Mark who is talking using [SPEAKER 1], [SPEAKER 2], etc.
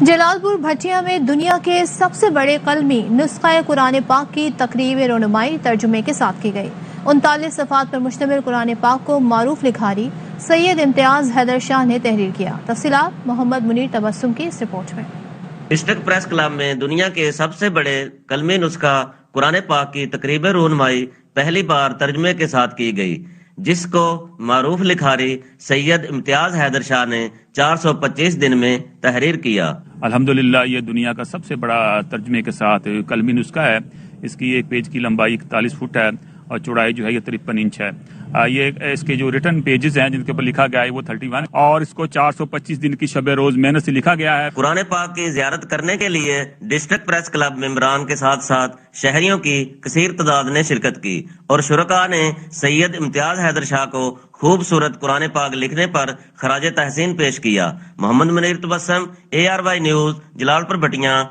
[SPEAKER 1] جلال پور بھٹیا میں دنیا کے سب سے بڑے قلمی نسخہ قرآن پاک کی تقریب رونمائی ترجمے کے ساتھ کی گئی۔ 39 صفحات پر مشتمل قرآن پاک کو معروف لکھاری سید امتیاز حیدر شاہ نے تحریر کیا۔ تفصیلات محمد منیر تبسم کی اس رپورٹ میں۔
[SPEAKER 2] ڈسٹرکٹ پریس کلب میں دنیا کے سب سے بڑے قلمی نسخہ قرآن پاک کی تقریب رونمائی پہلی بار ترجمے کے ساتھ کی گئی، جس کو معروف لکھاری سید امتیاز حیدر شاہ نے 425 دن میں تحریر کیا۔
[SPEAKER 3] الحمدللہ یہ دنیا کا سب سے بڑا ترجمے کے ساتھ قلمی نسخہ ہے۔ اس کی ایک پیج کی لمبائی 41 فٹ ہے اور چوڑائی جو ہے یہ 53 انچ ہے۔ یہ اس کے جو ریٹن پیجز ہیں جن کے اوپر لکھا گیا ہے وہ 31 اور اس کو 425 دن کی شب روز محنت سے لکھا گیا ہے۔
[SPEAKER 2] قرآن پاک کی زیارت کرنے کے لیے ڈسٹرکٹ پریس کلب ممبران کے ساتھ ساتھ شہریوں کی کثیر تعداد نے شرکت کی اور شرکاء نے سید امتیاز حیدر شاہ کو خوبصورت قرآن پاک لکھنے پر خراج تحسین پیش کیا۔ محمد منیر تبسم، ARY نیوز، جلال پور بٹیاں۔